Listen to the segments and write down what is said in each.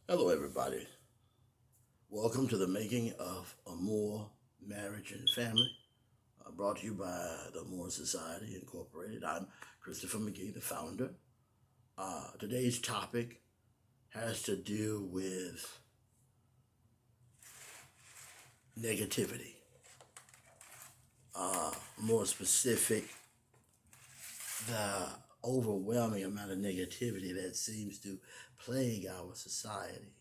Hello, everybody. Welcome to the making of a More Marriage and Family, brought to you by the More Society Incorporated. I'm Christopher McGee, the founder. Today's topic has to do with negativity. More specific, the overwhelming amount of negativity that seems to plague our society.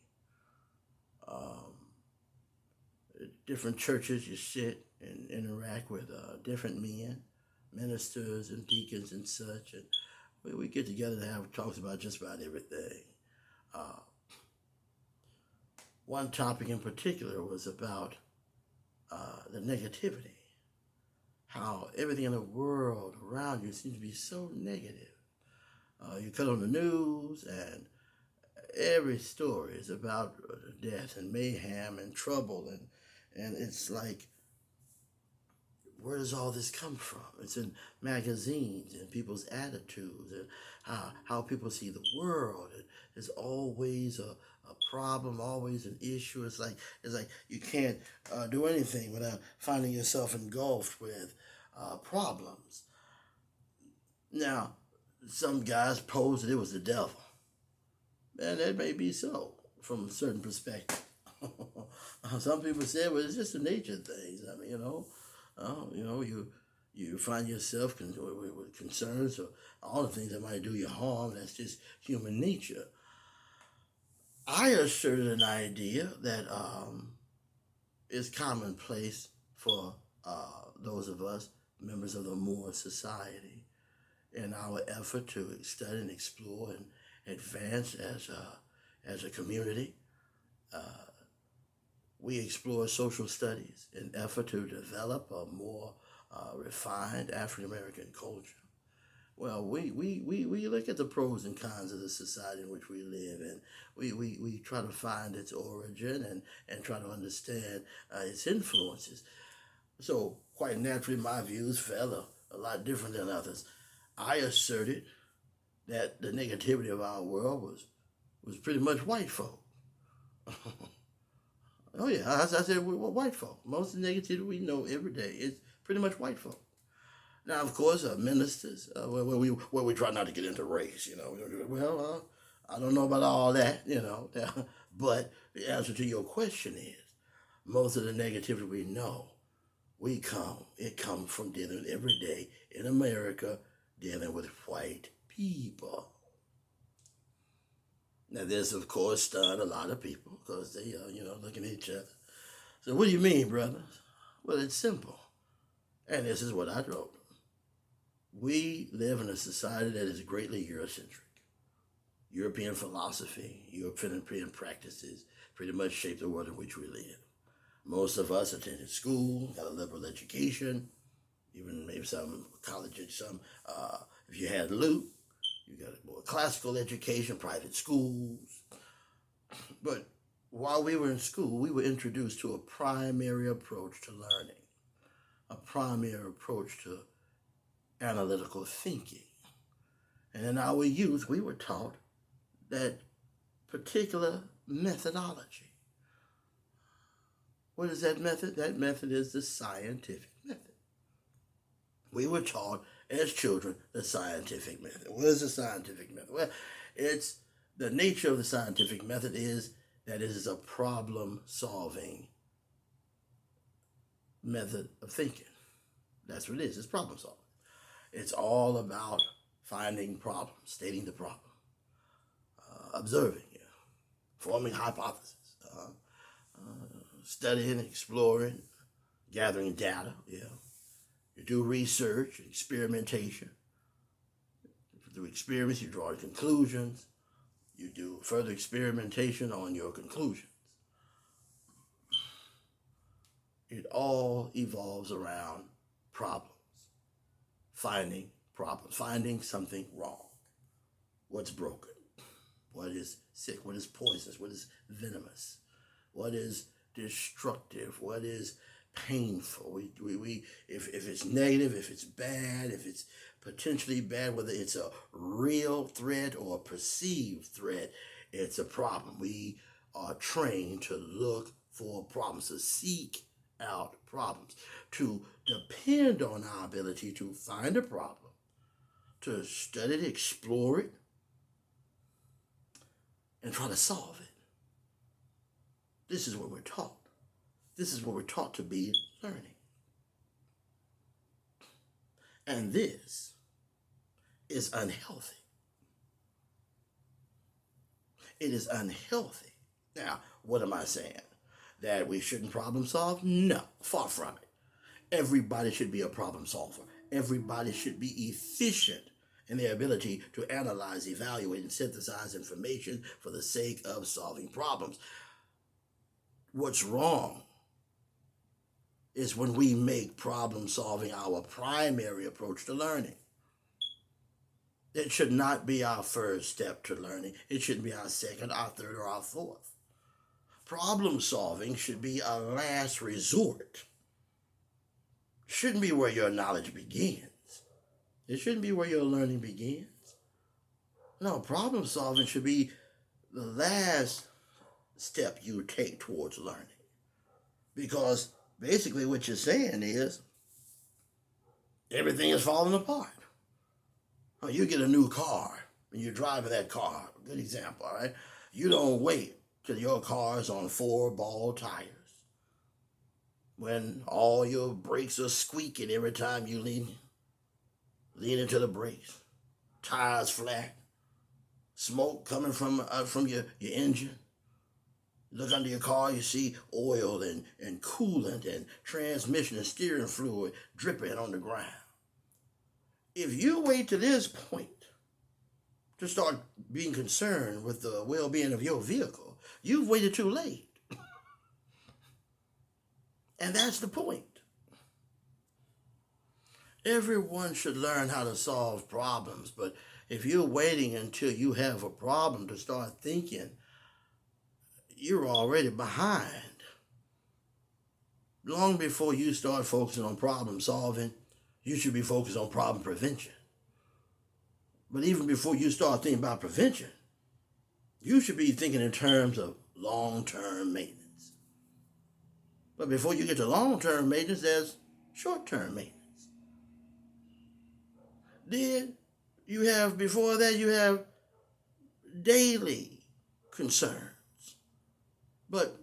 Different churches, you sit and interact with different men, ministers and deacons and such, and we get together to have talks about just about everything. Uh, One topic in particular was about the negativity, how everything in the world around you seems to be so negative. You cut on the news, and every story is about death and mayhem and trouble, and it's like, where does all this come from? It's in magazines and people's attitudes and how people see the world. There's always a problem, always an issue. It's like you can't do anything without finding yourself engulfed with problems. Now, some guys pose that it was the devil, and that may be so from a certain perspective. Some people say, well, it's just the nature of things. I mean, you find yourself with concerns or all the things that might do you harm. That's just human nature. I asserted an idea that is commonplace for those of us members of the Moore Society in our effort to study and explore and advance as a community. We explore social studies in effort to develop a more refined African American culture. Well, we look at the pros and cons of the society in which we live, and we try to find its origin and try to understand its influences. So, quite naturally, my views fell a lot different than others. I asserted that the negativity of our world was pretty much white folk. Oh yeah, I said we're white folk. Most of the negativity we know every day is pretty much white folk. Now, of course, ministers, where we try not to get into race, Well, I don't know about all that, but the answer to your question is, most of the negativity we know, it comes from dealing every day in America, dealing with white people. Now, this, of course, stunned a lot of people because they, looking at each other. So, what do you mean, brother? Well, it's simple. And this is what I wrote. We live in a society that is greatly Eurocentric. European philosophy, European practices pretty much shape the world in which we live. Most of us attended school, got a liberal education, even maybe some college, if you had loot, you got a more classical education, private schools. But while we were in school, we were introduced to a primary approach to learning, a primary approach to analytical thinking. And in our youth, we were taught that particular methodology. What is that method? That method is the scientific method. We were taught as children the scientific method. What is the scientific method? Well, it's the nature of the scientific method is that it is a problem-solving method of thinking. That's what it is. It's problem solving. It's all about finding problems, stating the problem, observing, forming hypotheses, studying, exploring, gathering data. You do research, experimentation. Through experiments, you draw conclusions. You do further experimentation on your conclusions. It all evolves around problems. Finding problems, finding something wrong. What's broken? What is sick? What is poisonous? What is venomous? What is destructive? What is painful? If it's negative, if it's bad, if it's potentially bad, whether it's a real threat or a perceived threat, it's a problem. We are trained to look for problems, to seek out problems, to depend on our ability to find a problem, to study it, explore it, and try to solve it. This is what we're taught. This is what we're taught to be learning. And this is unhealthy. It is unhealthy. Now, what am I saying? That we shouldn't problem solve? No, far from it. Everybody should be a problem solver. Everybody should be efficient in their ability to analyze, evaluate, and synthesize information for the sake of solving problems. What's wrong is when we make problem solving our primary approach to learning. It should not be our first step to learning. It shouldn't be our second, our third, or our fourth. Problem solving should be a last resort. Shouldn't be where your knowledge begins. It shouldn't be where your learning begins. No, problem solving should be the last step you take towards learning. Because basically what you're saying is everything is falling apart. You get a new car and you're driving that car. Good example, all right? You don't wait till your car is on 4-ball tires when all your brakes are squeaking every time you lean into the brakes. Tires flat, smoke coming from your engine. Look under your car, you see oil and coolant and transmission and steering fluid dripping on the ground. If you wait to this point to start being concerned with the well-being of your vehicle, you've waited too late. And that's the point. Everyone should learn how to solve problems, but if you're waiting until you have a problem to start thinking, you're already behind. Long before you start focusing on problem solving, you should be focused on problem prevention. But even before you start thinking about prevention, you should be thinking in terms of long-term maintenance. But before you get to long-term maintenance, there's short-term maintenance. Then before that, you have daily concerns. But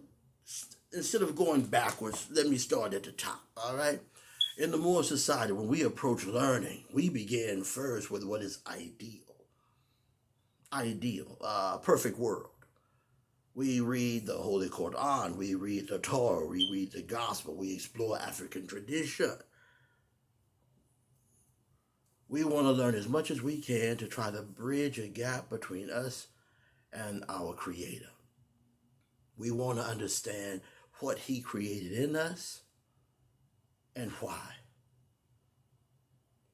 instead of going backwards, let me start at the top, all right? In the Moore society, when we approach learning, we begin first with what is ideal. Perfect world. We read the Holy Quran, we read the Torah, we read the Gospel, we explore African tradition. We want to learn as much as we can to try to bridge a gap between us and our Creator. We want to understand what He created in us and why.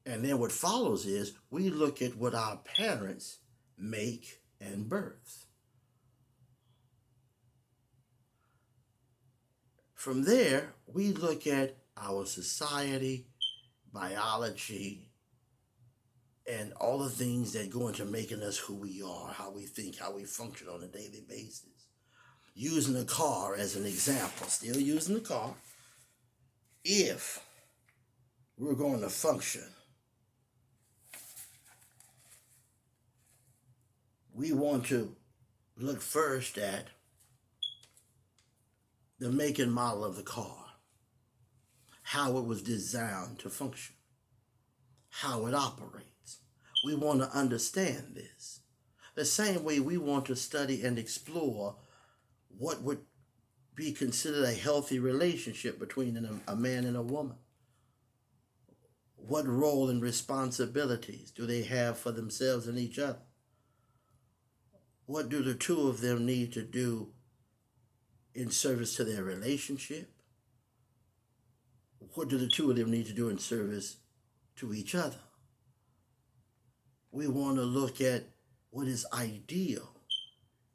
And then what follows is we look at what our parents make and birth. From there, we look at our society, biology, and all the things that go into making us who we are, how we think, how we function on a daily basis. Using the car as an example, still using the car. If we're going to function, we want to look first at the make and model of the car, how it was designed to function, how it operates. We want to understand this. The same way we want to study and explore what would be considered a healthy relationship between a man and a woman. What role and responsibilities do they have for themselves and each other? What do the two of them need to do in service to their relationship? What do the two of them need to do in service to each other? We want to look at what is ideal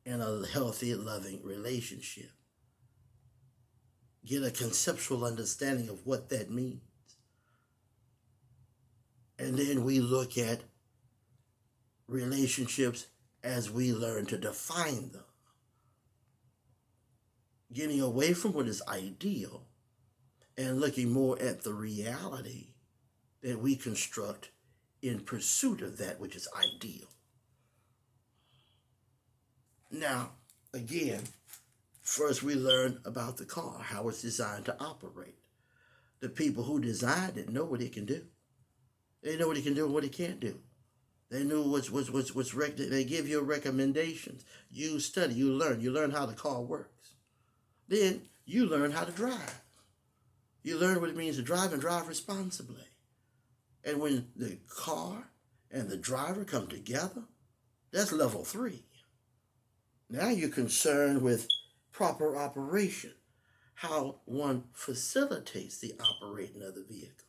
in a healthy, loving relationship. Get a conceptual understanding of what that means. And then we look at relationships as we learn to define them. getting away from what is ideal and looking more at the reality that we construct in pursuit of that which is ideal. Now, again, first we learn about the car, how it's designed to operate. The people who designed it know what it can do. They know what it can do and what it can't do. They knew they give you recommendations. You study, you learn how the car works. Then you learn how to drive. You learn what it means to drive and drive responsibly. And when the car and the driver come together, that's level 3. Now you're concerned with proper operation, how one facilitates the operating of the vehicle.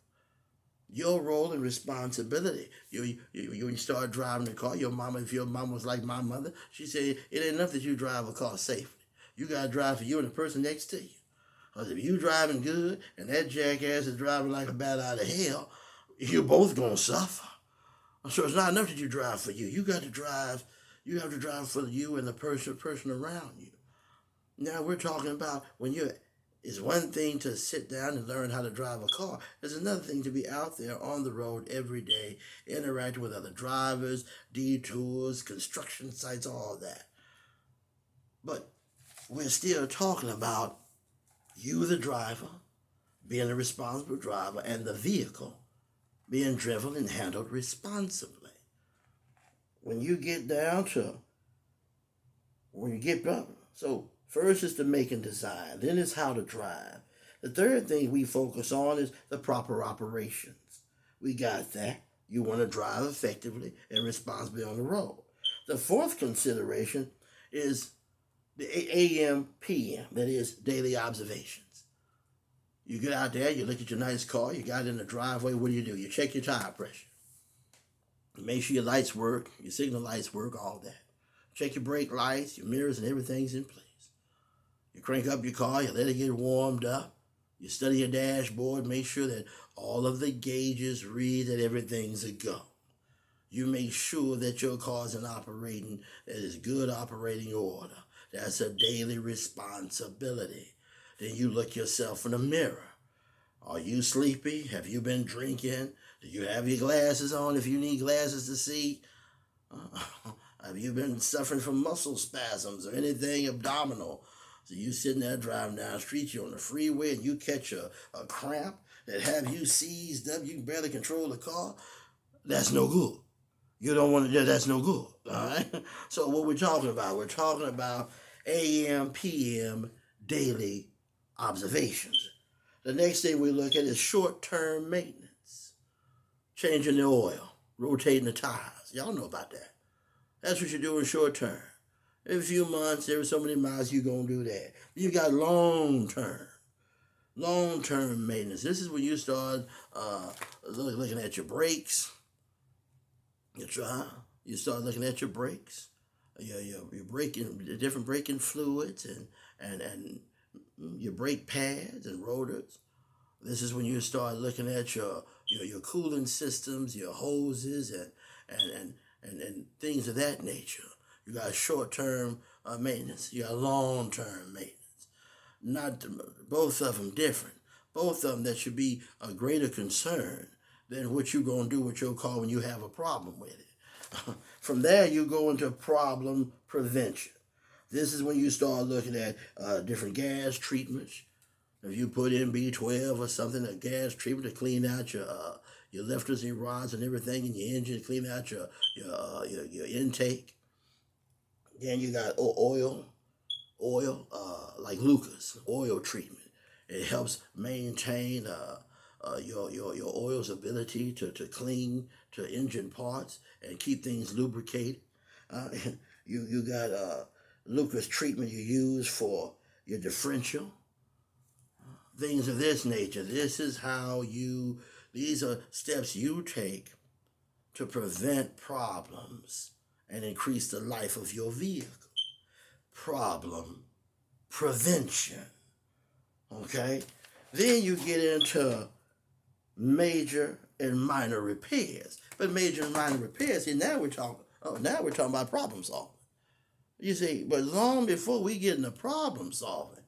Your role and responsibility. When you start driving the car, if your mama was like my mother, she said, it ain't enough that you drive a car safely. You got to drive for you and the person next to you. Because if you driving good and that jackass is driving like a bat out of hell, you're both going to suffer. So it's not enough that you drive for you. You have to drive for you and the person around you. Now we're talking about it's one thing to sit down and learn how to drive a car. There's another thing to be out there on the road every day, interacting with other drivers, detours, construction sites, all that. But we're still talking about you, the driver, being a responsible driver, and the vehicle being driven and handled responsibly. When you get up, so first is the make and design, then it's how to drive. The third thing we focus on is the proper operations. We got that. You want to drive effectively and responsibly on the road. The fourth consideration is the AM, PM, that is daily observations. You get out there, you look at your nice car, you got it in the driveway, what do? You check your tire pressure. You make sure your lights work, your signal lights work, all that. Check your brake lights, your mirrors, and everything's in place. You crank up your car, you let it get warmed up. You study your dashboard, make sure that all of the gauges read that everything's a go. You make sure that your car's in operating, that is good operating order. That's a daily responsibility. Then you look yourself in the mirror. Are you sleepy? Have you been drinking? Do you have your glasses on if you need glasses to see? Have you been suffering from muscle spasms or anything abdominal? So you sitting there driving down the street, you're on the freeway, and you catch a cramp that have you seized up, you can barely control the car. That's no good. You don't want to do that's no good. All right? So what we're talking about AM, PM, daily observations. The next thing we look at is short-term maintenance. Changing the oil, rotating the tires. Y'all know about that. That's what you're doing short term. Every few months, every so many miles, you're going to do that. You got long-term maintenance. This is when you start looking at your brakes. You start looking at your brakes, your braking, the different braking fluids and your brake pads and rotors. This is when you start looking at your cooling systems, your hoses and things of that nature. You got short-term maintenance. You got long-term maintenance. Both of them different. Both of them that should be a greater concern than what you're going to do with your car when you have a problem with it. From there, you go into problem prevention. This is when you start looking at different gas treatments. If you put in B12 or something, a gas treatment to clean out your lifters and rods and everything in your engine, clean out your intake. Then you got oil, like Lucas, oil treatment. It helps maintain your oil's ability to cling to engine parts and keep things lubricated. You got Lucas treatment you use for your differential. Things of this nature. These are steps you take to prevent problems and increase the life of your vehicle. Problem prevention. Okay? Then you get into major and minor repairs. But major and minor repairs, see, now we're talking about problem solving. You see, but long before we get into problem solving,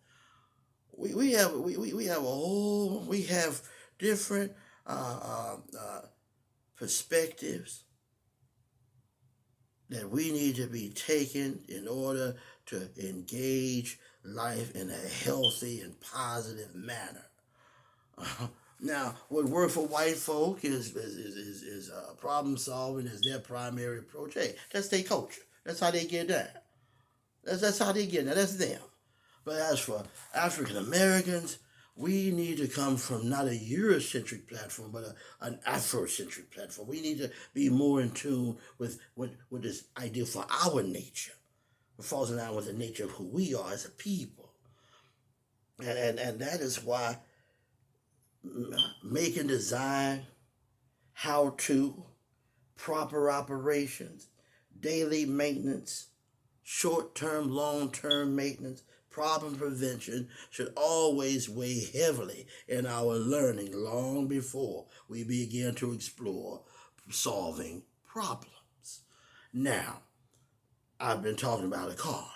we have a whole, we have different perspectives that we need to be taken in order to engage life in a healthy and positive manner. Now, what works for white folk is problem solving is their primary approach. Hey, that's their culture. That's how they get down. That's how they get down. That's them. But as for African Americans, we need to come from not a Eurocentric platform, but an Afrocentric platform. We need to be more in tune with what is ideal for our nature. It falls in line with the nature of who we are as a people. And that is why making design, how to, proper operations, daily maintenance, short-term, long-term maintenance, problem prevention should always weigh heavily in our learning long before we begin to explore solving problems. Now, I've been talking about a car.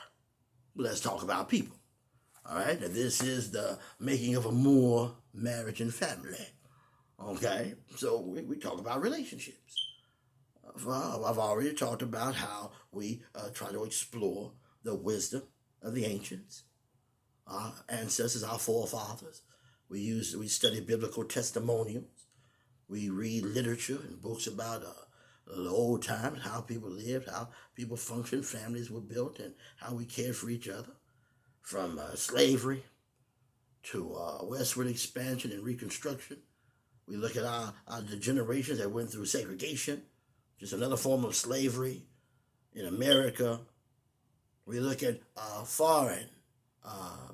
Let's talk about people. All right, and this is the making of a more marriage and family. Okay, so we talk about relationships. I've already talked about how we try to explore the wisdom of the ancients, our ancestors, our forefathers. We study biblical testimonials. We read literature and books about the old times, how people lived, how people functioned, families were built, and how we cared for each other. From slavery to westward expansion and reconstruction. We look at the generations that went through segregation, just another form of slavery in America. We look at foreign,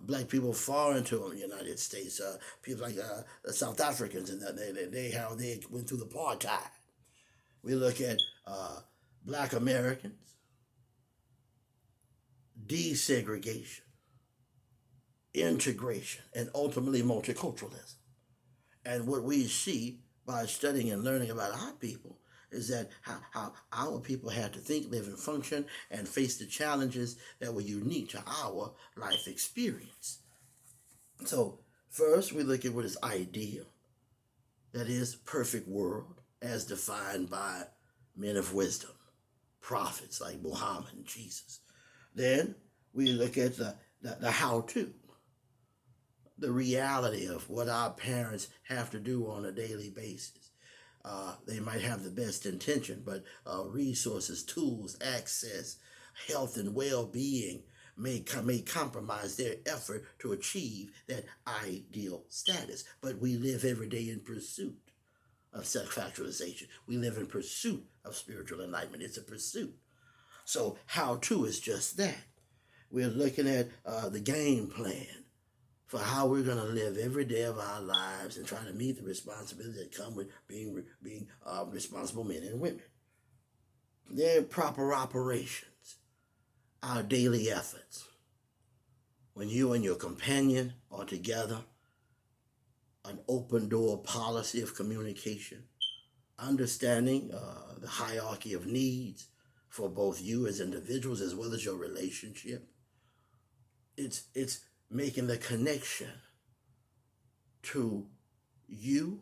black people foreign to the United States, people like the South Africans, and how they went through the apartheid. We look at black Americans, desegregation, integration, and ultimately multiculturalism. And what we see by studying and learning about our people is that how our people had to think, live, and function and face the challenges that were unique to our life experience. So first, we look at what is ideal. That is, perfect world as defined by men of wisdom, prophets like Muhammad and Jesus. Then we look at the how-to. The reality of what our parents have to do on a daily basis. They might have the best intention, but resources, tools, access, health, and well-being may compromise their effort to achieve that ideal status. But we live every day in pursuit of self-actualization. We live in pursuit of spiritual enlightenment. It's a pursuit. So how-to is just that. We're looking at the game plan for how we're going to live every day of our lives and try to meet the responsibilities that come with being responsible men and women. Then proper operations, our daily efforts. When you and your companion are together, an open door policy of communication, understanding the hierarchy of needs for both you as individuals as well as your relationship. It's making the connection to you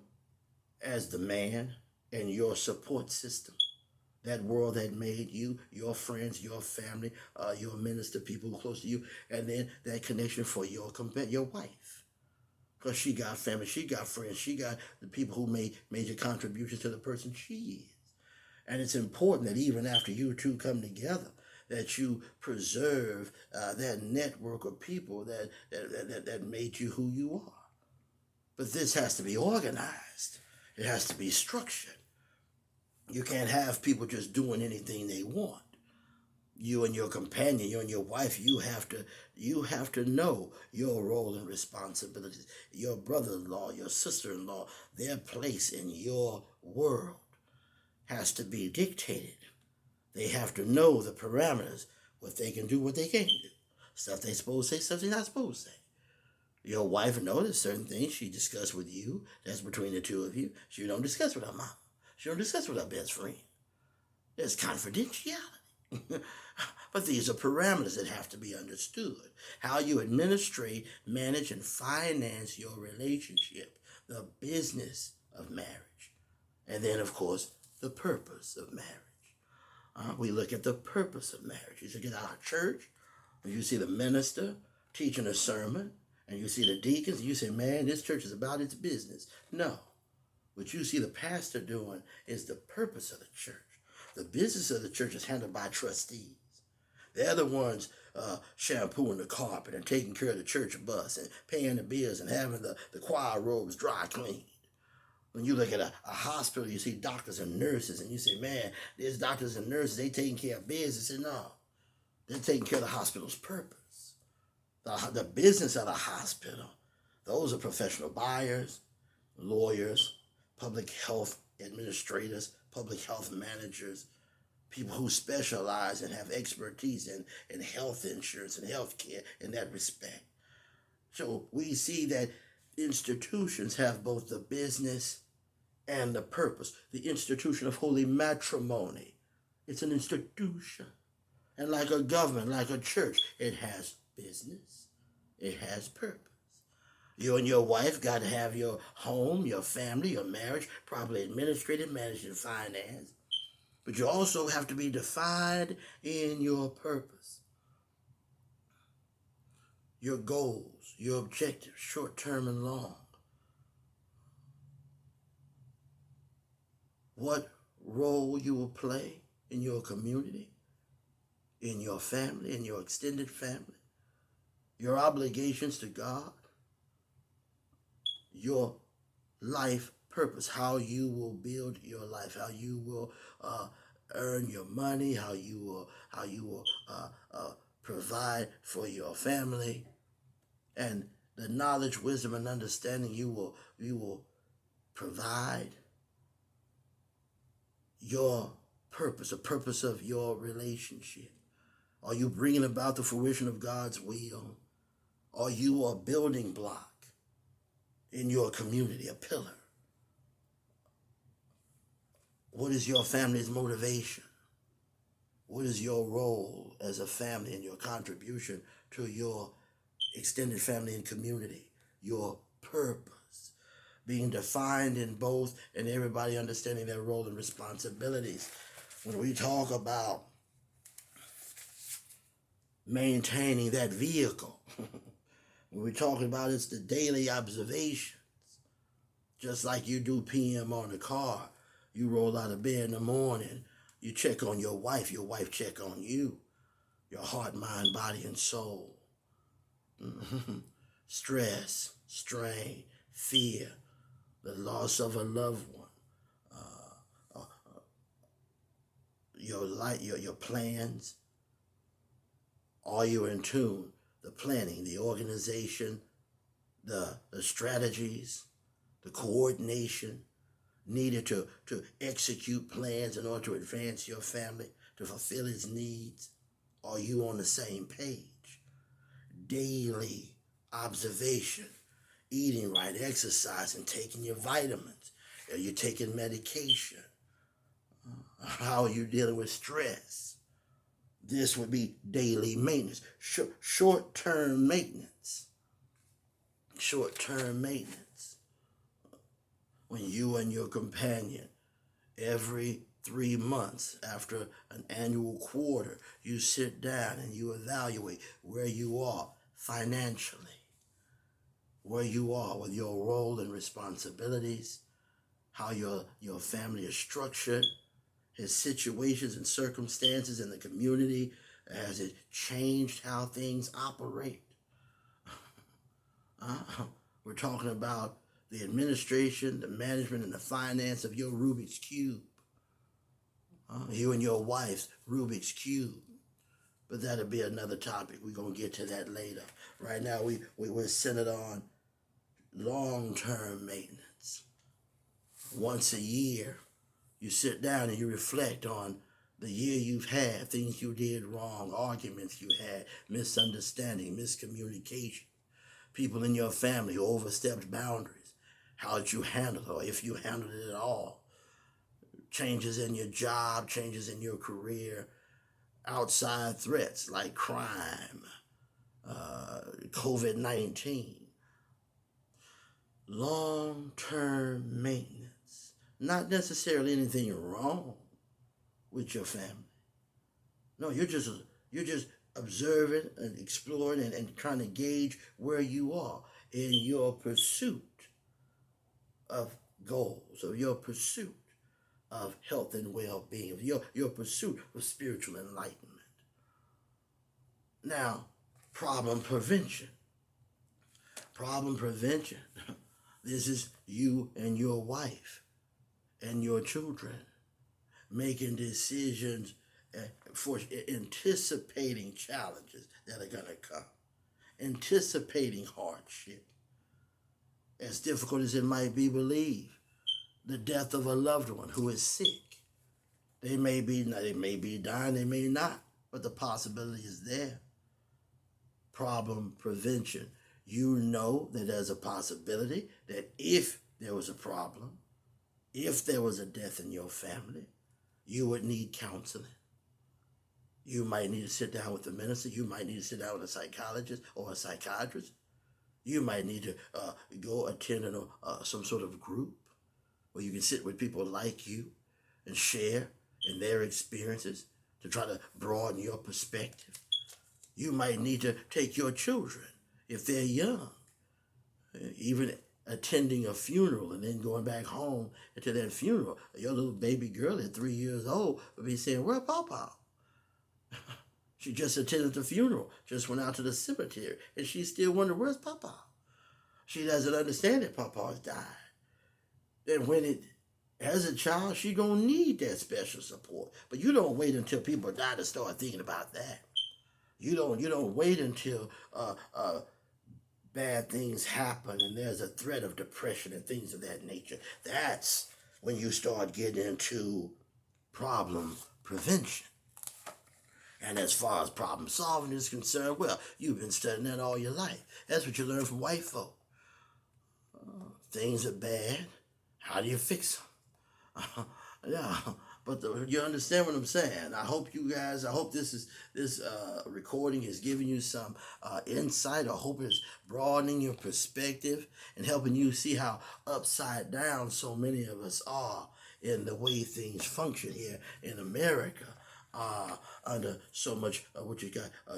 as the man and your support system. That world that made you, your friends, your family, your minister, people close to you, and then that connection for your wife. Because she got family, she got friends, she got the people who made major contributions to the person she is. And it's important that even after you two come together, that you preserve that network of people that made you who you are. But this has to be organized. It has to be structured. You can't have people just doing anything they want. You and your companion, you and your wife, you have to know your role and responsibilities. Your brother-in-law, your sister-in-law, their place in your world has to be dictated. They have to know the parameters, what they can do, what they can't do. Stuff they supposed to say, stuff they're not supposed to say. Your wife knows certain things she discussed with you. That's between the two of you. She don't discuss with her mom. She don't discuss with her best friend. There's confidentiality. But these are parameters that have to be understood. How you administrate, manage, and finance your relationship, the business of marriage. And then, of course, the purpose of marriage. We look at the purpose of marriage. You look at our church, and you see the minister teaching a sermon, and you see the deacons, and you say, man, this church is about its business. No. What you see the pastor doing is the purpose of the church. The business of the church is handled by trustees. They're the ones shampooing the carpet and taking care of the church bus and paying the bills and having the choir robes dry cleaned. When you look at a hospital, you see doctors and nurses, and you say, man, there's doctors and nurses, they taking care of business. And no, they're taking care of the hospital's purpose. The business of the hospital, those are professional buyers, lawyers, public health administrators, public health managers, people who specialize and have expertise in health insurance and health care in that respect. So we see that institutions have both the business and the purpose. The institution of holy matrimony, it's an institution. And like a government, like a church, it has business, it has purpose. You and your wife got to have your home, your family, your marriage properly administrated, managed, and financed. But you also have to be defined in your purpose, your goals, your objectives, short-term and long. What role you will play in your community, in your family, in your extended family, your obligations to God, your life purpose, how you will build your life, how you will earn your money, how you will provide for your family, and the knowledge, wisdom, and understanding you will provide. Your purpose, the purpose of your relationship. Are you bringing about the fruition of God's will? Are you a building block in your community, a pillar? What is your family's motivation? What is your role as a family and your contribution to your extended family and community? Your purpose being defined in both and everybody understanding their role and responsibilities. When we talk about maintaining that vehicle, when we're talking about it's the daily observations, just like you do PM on the car. You roll out of bed in the morning, you check on your wife check on you, your heart, mind, body, and soul. Stress, strain, fear, the loss of a loved one, your life, your plans. Are you in tune? The planning, the organization, the strategies, the coordination needed to execute plans in order to advance your family, to fulfill its needs. Are you on the same page? Daily observation, eating right, exercising, taking your vitamins. Are you taking medication? How are you dealing with stress? This would be daily maintenance, short-term maintenance. Short-term maintenance. When you and your companion, every 3 months after an annual quarter, you sit down and you evaluate where you are financially, where you are with your role and responsibilities, how your family is structured, his situations and circumstances in the community. Has it changed how things operate? We're talking about the administration, the management, and the finance of your Rubik's Cube. You and your wife's Rubik's Cube. But that'll be another topic. We're going to get to that later. Right now, we're centered on long-term maintenance. Once a year, you sit down and you reflect on the year you've had, things you did wrong, arguments you had, misunderstanding, miscommunication, people in your family who overstepped boundaries. How did you handle it, or if you handled it at all? Changes in your job, changes in your career. outside threats like crime, COVID-19, long-term maintenance. Not necessarily anything wrong with your family. No, you're just observing and exploring and trying to gauge where you are in your pursuit of goals, of your pursuit of health and well-being, of your pursuit of spiritual enlightenment. Now, problem prevention. Problem prevention. This is you and your wife and your children making decisions for anticipating challenges that are going to come, anticipating hardship. As difficult as it might be, believe the death of a loved one who is sick. They may be dying, they may not, but the possibility is there. Problem prevention. You know that there's a possibility that if there was a problem, if there was a death in your family, you would need counseling. You might need to sit down with a minister. You might need to sit down with a psychologist or a psychiatrist. You might need to go attend some sort of group where you can sit with people like you and share in their experiences to try to broaden your perspective. You might need to take your children, if they're young, even attending a funeral and then going back home to that funeral. Your little baby girl at 3 years old will be saying, "Where Papa?" She just attended the funeral, just went out to the cemetery, and she still wondering, "Where's Papa?" She doesn't understand that Papa has died. And as a child, she gonna need that special support. But you don't wait until people die to start thinking about that. You don't wait until bad things happen and there's a threat of depression and things of that nature. That's when you start getting into problem prevention. And as far as problem solving is concerned, well, you've been studying that all your life. That's what you learn from white folk. Things are bad. How do you fix them? Yeah, but you understand what I'm saying. I hope this recording is giving you some insight. I hope it's broadening your perspective and helping you see how upside down so many of us are in the way things function here in America. Under so much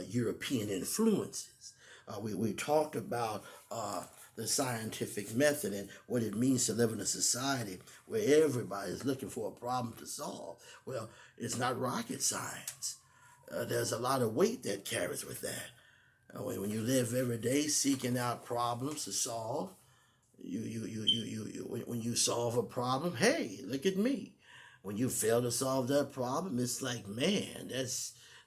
European influences. We talked about the scientific method and what it means to live in a society where everybody is looking for a problem to solve. Well, it's not rocket science. There's a lot of weight that carries with that. When you live every day seeking out problems to solve, when you solve a problem, hey, look at me. When you fail to solve that problem, it's like, man,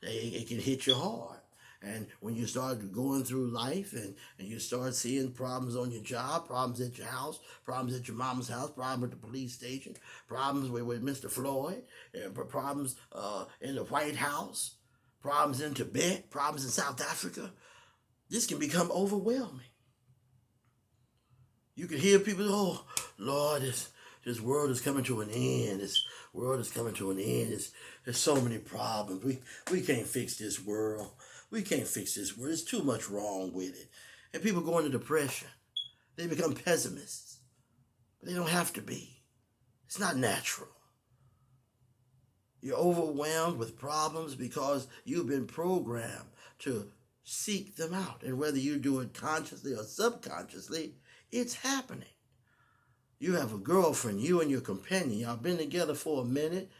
it can hit you hard. And when you start going through life and you start seeing problems on your job, problems at your house, problems at your mama's house, problems at the police station, problems with Mr. Floyd, problems in the White House, problems in Tibet, problems in South Africa, this can become overwhelming. You can hear people, "Oh, Lord, this world is coming to an end. This world is coming to an end. There's so many problems. We can't fix this world. We can't fix this world. There's too much wrong with it." And people go into depression. They become pessimists. But they don't have to be. It's not natural. You're overwhelmed with problems because you've been programmed to seek them out. And whether you do it consciously or subconsciously, it's happening. You have a girlfriend, you and your companion, y'all been together for a minute,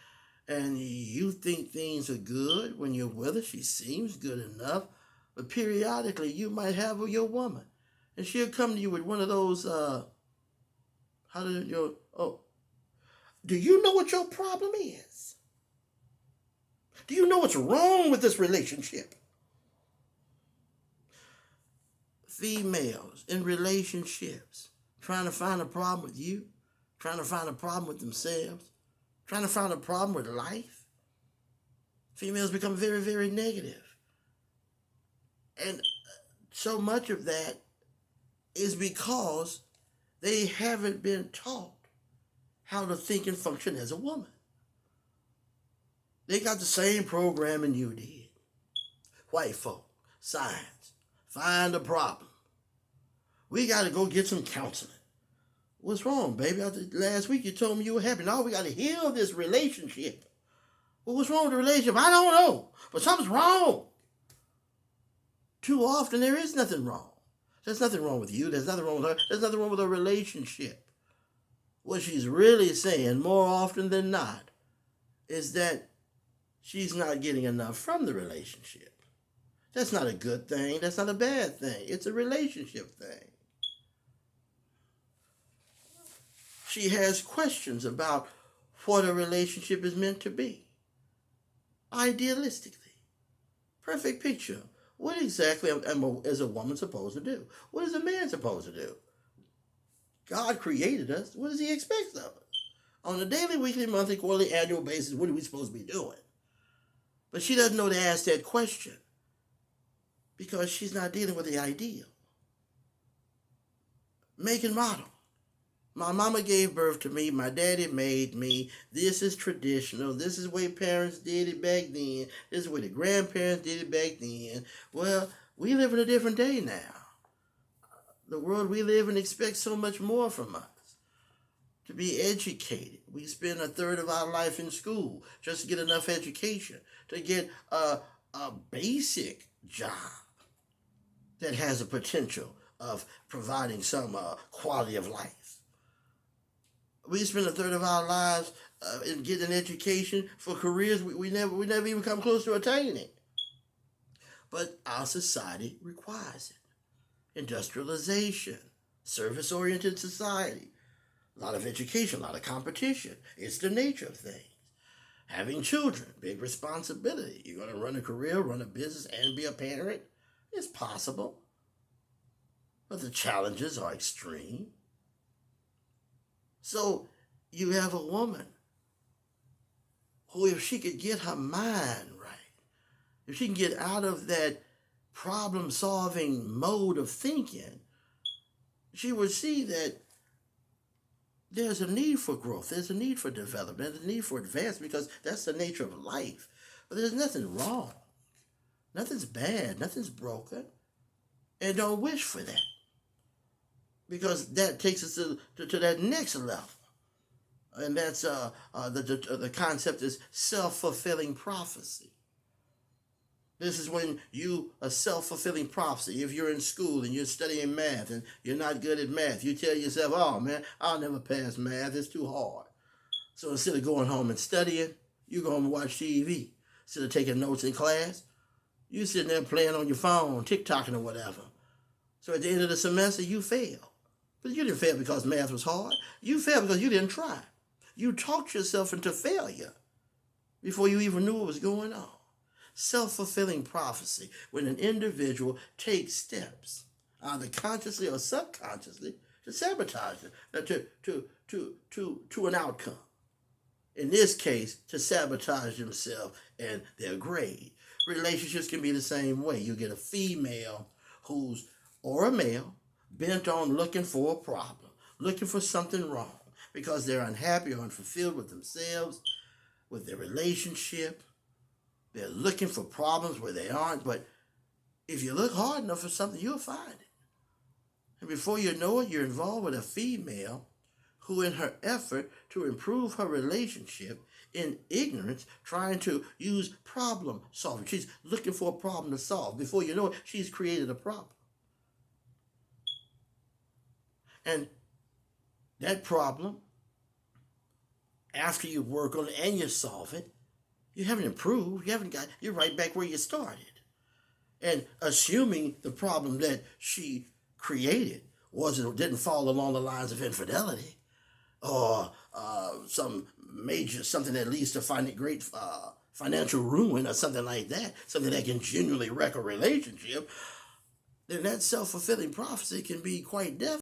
and you think things are good when you're with her. She seems good enough, but periodically you might have your woman, and she'll come to you with one of those, do you know what your problem is? Do you know what's wrong with this relationship? Females in relationships trying to find a problem with you, trying to find a problem with themselves, trying to find a problem with life. Females become very, very negative. And so much of that is because they haven't been taught how to think and function as a woman. They got the same programming you did. White folk, science, find a problem. We got to go get some counseling. What's wrong, baby? Last week you told me you were happy. Now we got to heal this relationship. Well, what's wrong with the relationship? I don't know, but something's wrong. Too often there is nothing wrong. There's nothing wrong with you. There's nothing wrong with her. There's nothing wrong with a relationship. What she's really saying more often than not is that she's not getting enough from the relationship. That's not a good thing. That's not a bad thing. It's a relationship thing. She has questions about what a relationship is meant to be. Idealistically. Perfect picture. What exactly is a woman supposed to do? What is a man supposed to do? God created us. What does he expect of us? On a daily, weekly, monthly, quarterly, annual basis, what are we supposed to be doing? But she doesn't know to ask that question because she's not dealing with the ideal. Make and model. My mama gave birth to me. My daddy made me. This is traditional. This is the way parents did it back then. This is the way the grandparents did it back then. Well, we live in a different day now. The world we live in expects so much more from us. To be educated. We spend a third of our life in school just to get enough education, to get a basic job that has a potential of providing some quality of life. We spend a third of our lives in getting an education for careers we never even come close to attaining. But our society requires it. Industrialization, service-oriented society, a lot of education, a lot of competition. It's the nature of things. Having children, big responsibility. You're going to run a career, run a business, and be a parent. It's possible. But the challenges are extreme. So you have a woman who, if she could get her mind right, if she can get out of that problem-solving mode of thinking, she would see that there's a need for growth, there's a need for development, there's a need for advancement, because that's the nature of life. But there's nothing wrong. Nothing's bad, nothing's broken. And don't wish for that. Because that takes us to that next level. And that's the concept is self-fulfilling prophecy. This is when a self-fulfilling prophecy. If you're in school and you're studying math and you're not good at math, you tell yourself, oh man, I'll never pass math, it's too hard. So instead of going home and studying, you go home and watch TV. Instead of taking notes in class, you're sitting there playing on your phone, TikToking or whatever. So at the end of the semester, you fail. But you didn't fail because math was hard. You failed because you didn't try. You talked yourself into failure before you even knew what was going on. Self-fulfilling prophecy, when an individual takes steps, either consciously or subconsciously, to sabotage it, to an outcome. In this case, to sabotage themselves and their grade. Relationships can be the same way. You get a female or a male, bent on looking for a problem, looking for something wrong, because they're unhappy or unfulfilled with themselves, with their relationship. They're looking for problems where they aren't, but if you look hard enough for something, you'll find it. And before you know it, you're involved with a female who, in her effort to improve her relationship, in ignorance, trying to use problem solving. She's looking for a problem to solve. Before you know it, she's created a problem. And that problem, after you work on it and you solve it, you haven't improved. You're right back where you started. And assuming the problem that she created didn't fall along the lines of infidelity or something that leads to great financial ruin or something like that, something that can genuinely wreck a relationship, then that self-fulfilling prophecy can be quite devastating.